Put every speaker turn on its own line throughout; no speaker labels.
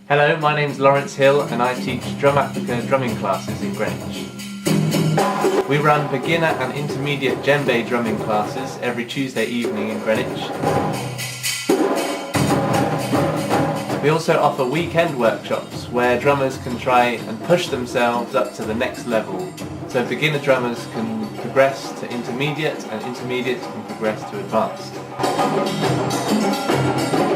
Hello, my name's Lawrence Hill and I teach Drum Africa drumming classes in Greenwich. We run beginner and intermediate djembe drumming classes every Tuesday evening in Greenwich. We also offer weekend workshops where drummers can try and push themselves up to the next level. So beginner drummers can progress to intermediate and intermediate can progress to advanced.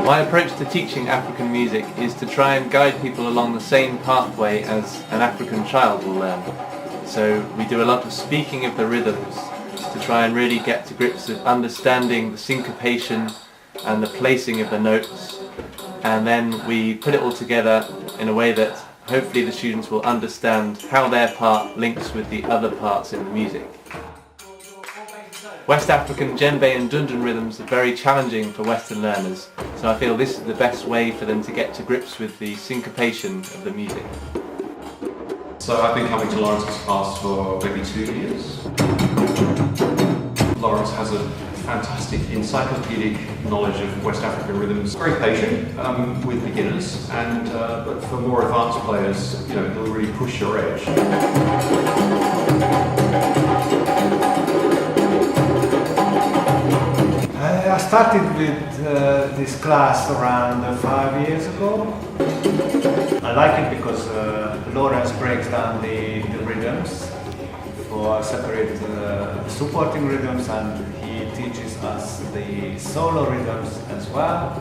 My approach to teaching African music is to try and guide people along the same pathway as an African child will learn. So we do a lot of speaking of the rhythms to try and really get to grips with understanding the syncopation and the placing of the notes, and then we put it all together in a way that hopefully the students will understand how their part links with the other parts in the music. West African djembe and dundun rhythms are very challenging for Western learners, so I feel this is the best way for them to get to grips with the syncopation of the music.
So I've been coming to Lawrence's class for maybe 2 years. Lawrence has a fantastic encyclopedic knowledge of West African rhythms. Very patient with beginners, and but for more advanced players, you know, he'll really push your edge.
I started with this class around 5 years ago. I like it because Lawrence breaks down the rhythms for separate supporting rhythms, and he teaches us the solo rhythms as well.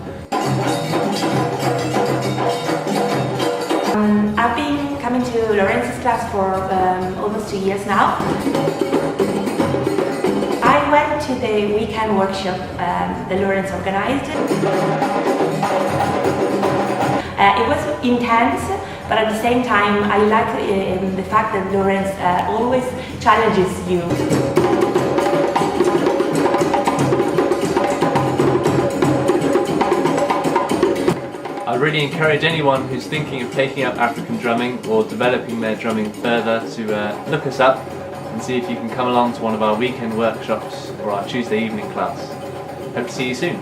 I've been coming to Lawrence's class for almost 2 years now. I went to the weekend workshop that Lawrence organized. It was intense, but at the same time I like the fact that Lawrence always challenges you.
I really encourage anyone who's thinking of taking up African drumming or developing their drumming further to look us up and see if you can come along to one of our weekend workshops or our Tuesday evening class. Hope to see you soon.